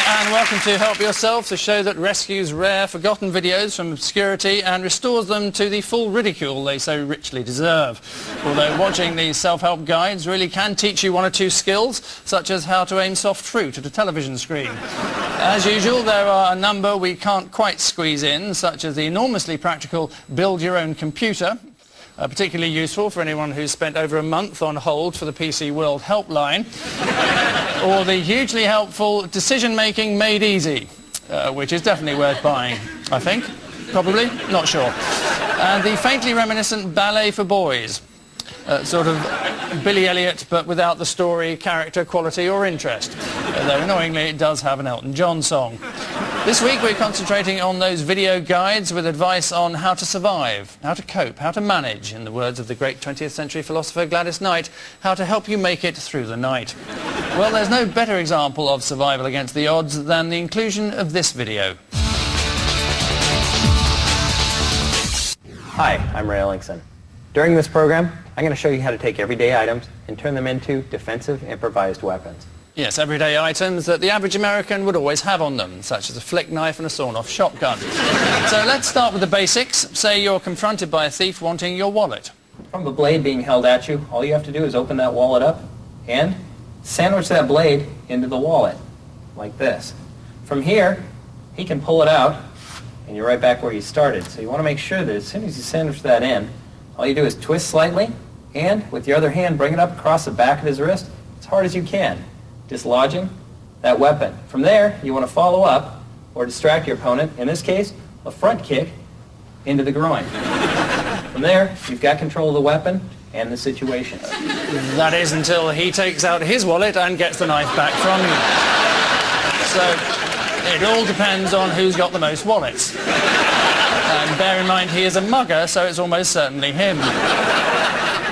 and welcome to Help Yourself, the show that rescues rare, forgotten videos from obscurity and restores them to the full ridicule they so richly deserve. Although watching these self-help guides really can teach you one or two skills, such as how to aim soft fruit at a television screen. As usual, there are a number we can't quite squeeze in, such as the enormously practical build-your-own computer, particularly useful for anyone who's spent over a month on hold for the PC World Helpline, or the hugely helpful decision-making made easy, which is definitely worth buying, I think. Probably, not sure. And the faintly reminiscent ballet for boys, sort of Billy Elliot, but without the story, character, quality or interest, though annoyingly it does have an Elton John song. This week we're concentrating on those video guides with advice on how to survive, how to cope, how to manage, in the words of the great 20th century philosopher Gladys Knight, how to help you make it through the night. Well, there's no better example of survival against the odds than the inclusion of this video. Hi, I'm Ray Ellingson. During this program, I'm going to show you how to take everyday items and turn them into defensive improvised weapons. Yes, everyday items that the average American would always have on them, such as a flick knife and a sawn-off shotgun. So let's start with the basics. Say you're confronted by a thief wanting your wallet. From the blade being held at you, all you have to do is open that wallet up and sandwich that blade into the wallet, like this. From here, he can pull it out, and you're right back where you started. So you want to make sure that as soon as you sandwich that in, all you do is twist slightly, and with your other hand, bring it up across the back of his wrist as hard as you can, dislodging that weapon. From there, you want to follow up or distract your opponent, in this case, a front kick into the groin. From there, you've got control of the weapon and the situation. That is until he takes out his wallet and gets the knife back from you. So it all depends on who's got the most wallets. And bear in mind he is a mugger, so it's almost certainly him.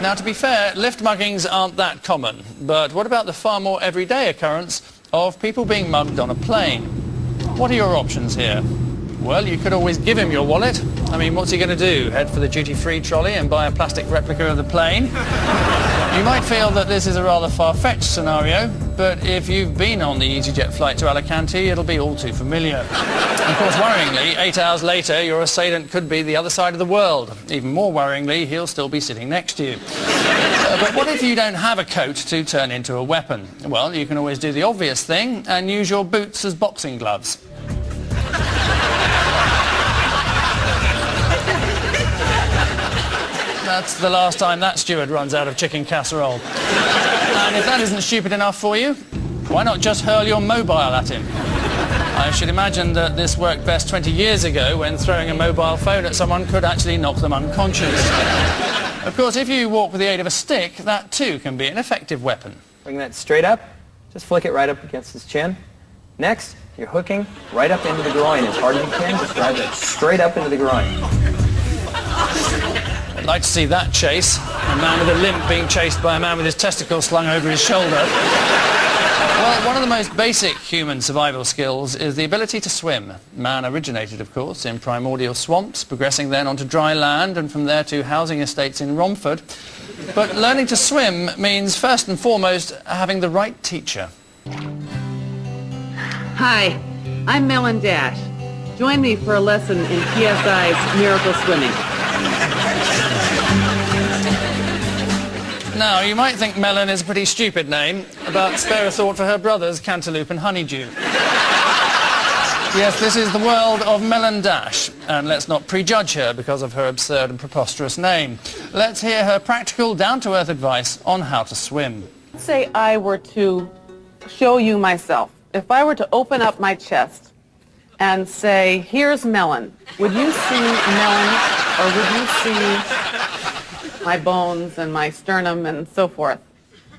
Now, to be fair, lift muggings aren't that common, but what about the far more everyday occurrence of people being mugged on a plane? What are your options here? Well, you could always give him your wallet. I mean, what's he going to do? Head for the duty-free trolley and buy a plastic replica of the plane? You might feel that this is a rather far-fetched scenario, but if you've been on the EasyJet flight to Alicante, it'll be all too familiar. Of course, worryingly, 8 hours later, your assailant could be the other side of the world. Even more worryingly, he'll still be sitting next to you. But what if you don't have a coat to turn into a weapon? Well, you can always do the obvious thing and use your boots as boxing gloves. That's the last time that steward runs out of chicken casserole. And if that isn't stupid enough for you, why not just hurl your mobile at him? I should imagine that this worked best 20 years ago when throwing a mobile phone at someone could actually knock them unconscious. Of course, if you walk with the aid of a stick, that too can be an effective weapon. Bring that straight up, just flick it right up against his chin. Next, you're hooking right up into the groin as hard as you can, just drive it straight up into the groin. I'd like to see that chase. A man with a limp being chased by a man with his testicles slung over his shoulder. Well, one of the most basic human survival skills is the ability to swim. Man originated, of course, in primordial swamps, progressing then onto dry land and from there to housing estates in Romford. But learning to swim means, first and foremost, having the right teacher. Hi, I'm Melon Dash. Join me for a lesson in PSI's Miracle Swimming. Now, you might think Melon is a pretty stupid name, but spare a thought for her brothers, Cantaloupe and Honeydew. Yes, this is the world of Melon Dash, and let's not prejudge her because of her absurd and preposterous name. Let's hear her practical, down-to-earth advice on how to swim. Say I were to show you myself. If I were to open up my chest and say, here's Melon, would you see Melon, or would you see my bones and my sternum and so forth?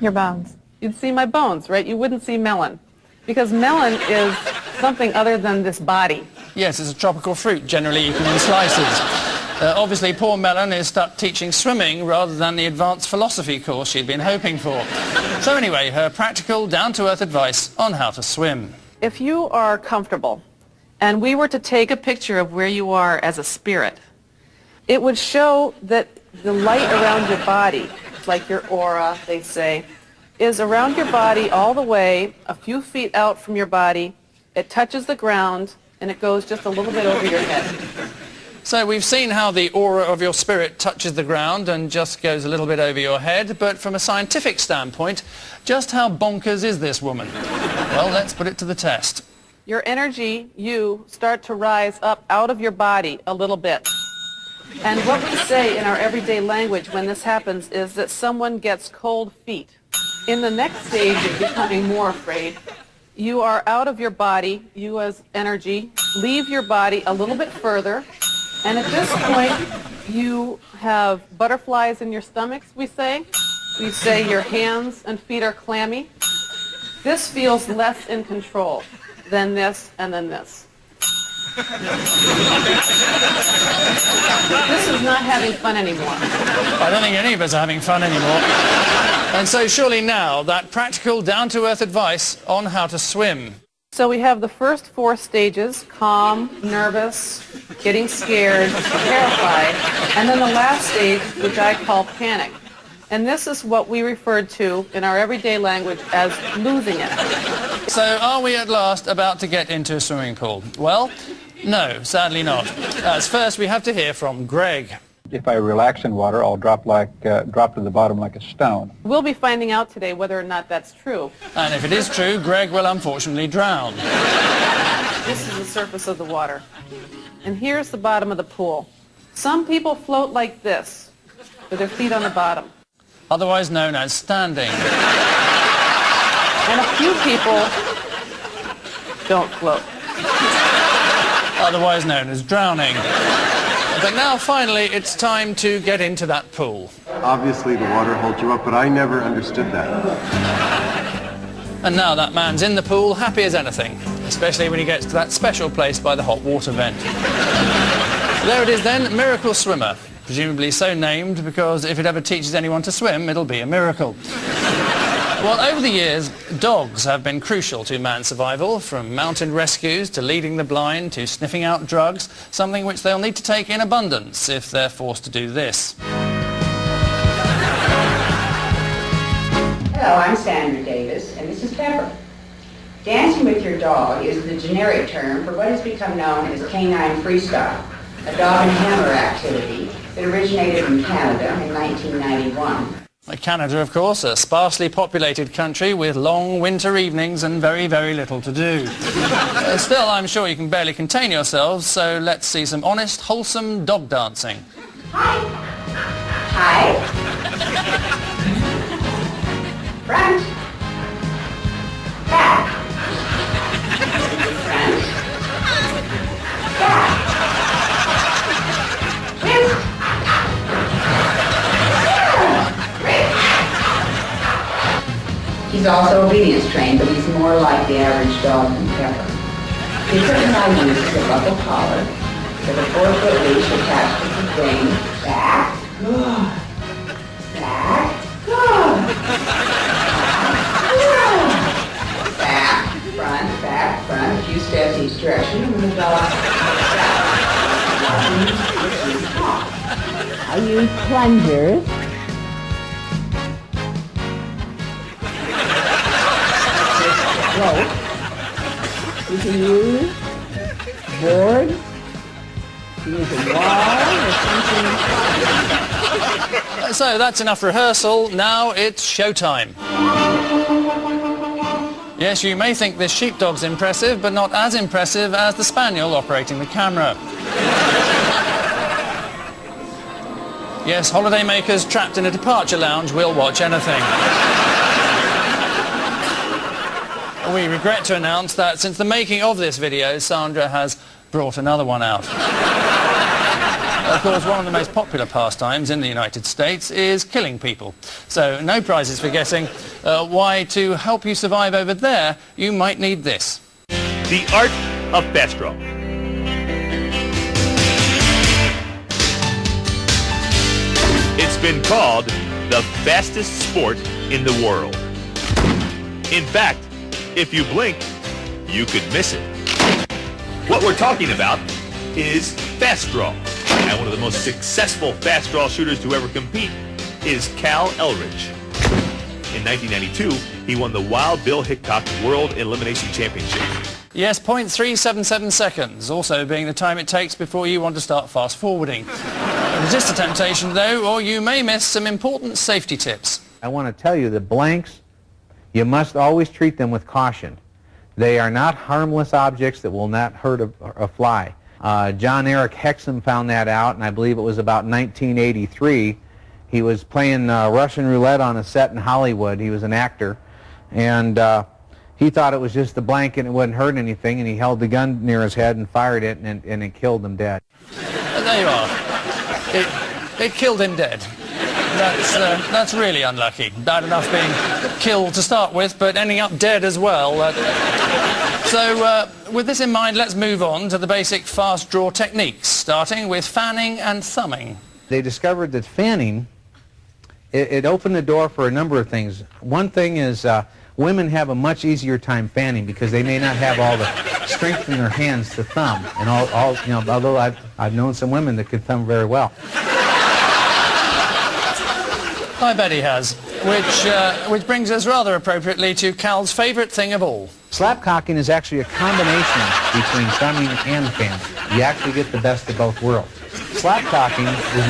Your bones. You'd see my bones, right? You wouldn't see Melon. Because melon is something other than this body. Yes, it's a tropical fruit, generally eaten in slices. Obviously, poor Melon is stuck teaching swimming rather than the advanced philosophy course she'd been hoping for. So anyway, her practical, down-to-earth advice on how to swim. If you are comfortable, and we were to take a picture of where you are as a spirit, it would show that the light around your body, like your aura, they say, is around your body all the way a few feet out from your body It touches the ground, and it goes just a little bit over your head. So we've seen how the aura of your spirit touches the ground and just goes a little bit over your head, but from a scientific standpoint, just how bonkers is this woman? Well, let's put it to the test. Your energy, you, start to rise up out of your body a little bit. And what we say in our everyday language when this happens is that someone gets cold feet. In the next stage of becoming more afraid, you are out of your body, you as energy, leave your body a little bit further, and at this point, you have butterflies in your stomachs, we say. We say your hands and feet are clammy. This feels less in control than this and then this. This is not having fun anymore. I don't think any of us are having fun anymore. And so surely now, that practical, down-to-earth advice on how to swim. So we have the first 4 stages: calm, nervous, getting scared, terrified, and then the last stage, which I call panic. And this is what we referred to in our everyday language as losing it. So are we at last about to get into a swimming pool? Well, no, sadly not. As first, we have to hear from Greg. If I relax in water, I'll drop to the bottom like a stone. We'll be finding out today whether or not that's true. And if it is true, Greg will unfortunately drown. This is the surface of the water. And here's the bottom of the pool. Some people float like this, with their feet on the bottom. Otherwise known as standing. And a few people don't float. Otherwise known as drowning. But now, finally, it's time to get into that pool. Obviously, the water holds you up, but I never understood that. And now that man's in the pool, happy as anything, especially when he gets to that special place by the hot water vent. There it is then, Miracle Swimmer. Presumably so named because if it ever teaches anyone to swim, it'll be a miracle. Well, over the years, dogs have been crucial to man's survival, from mountain rescues to leading the blind to sniffing out drugs, something which they'll need to take in abundance if they're forced to do this. Hello, I'm Sandra Davis, and this is Pepper. Dancing with your dog is the generic term for what has become known as canine freestyle, a dog and hammer activity that originated in Canada in 1991. Canada, of course, a sparsely populated country with long winter evenings and very, very little to do. Still, I'm sure you can barely contain yourselves, so let's see some honest, wholesome dog dancing. Hi. Hi. Front. Back. Front. Back. Twist. He's also obedience trained, but he's more like the average dog than Pepper. The equipment I use is a buckle collar with a 4-foot leash attached to the rein. Back, good. Back, good. Back, front, a few steps each direction, and the dog back. I use plungers. Rope. You can use board, you use a wall or something. So that's enough rehearsal. Now it's showtime. Yes, you may think this sheepdog's impressive, but not as impressive as the spaniel operating the camera. Yes, holidaymakers trapped in a departure lounge will watch anything. We regret to announce that since the making of this video, Sandra has brought another one out. Of course, one of the most popular pastimes in the United States is killing people. So no prizes for guessing why, to help you survive over there, you might need this. The art of fast draw. It's been called the fastest sport in the world. In fact, if you blink, you could miss it. What we're talking about is fast draw. And one of the most successful fast draw shooters to ever compete is Cal Elridge. In 1992, he won the Wild Bill Hickok World Elimination Championship. Yes, 0.377 seconds, also being the time it takes before you want to start fast forwarding. Resist the temptation though, or you may miss some important safety tips. I want to tell you that blanks, you must always treat them with caution. They are not harmless objects that will not hurt a fly. John Eric Hexam found that out, and I believe it was about 1983. He was playing Russian roulette on a set in Hollywood. He was an actor, and he thought it was just a blank and it wouldn't hurt anything, and he held the gun near his head and fired it, and it killed him dead. There you are. It killed him dead. That's really unlucky. Bad enough being killed to start with, but ending up dead as well. So, with this in mind, let's move on to the basic fast draw techniques, starting with fanning and thumbing. They discovered that fanning, it opened the door for a number of things. One thing is women have a much easier time fanning because they may not have all the strength in their hands to thumb. And although I've known some women that could thumb very well. I bet he has, which brings us rather appropriately to Cal's favourite thing of all. Slapcocking is actually a combination between thumbing and fanning. You actually get the best of both worlds. Slapcocking is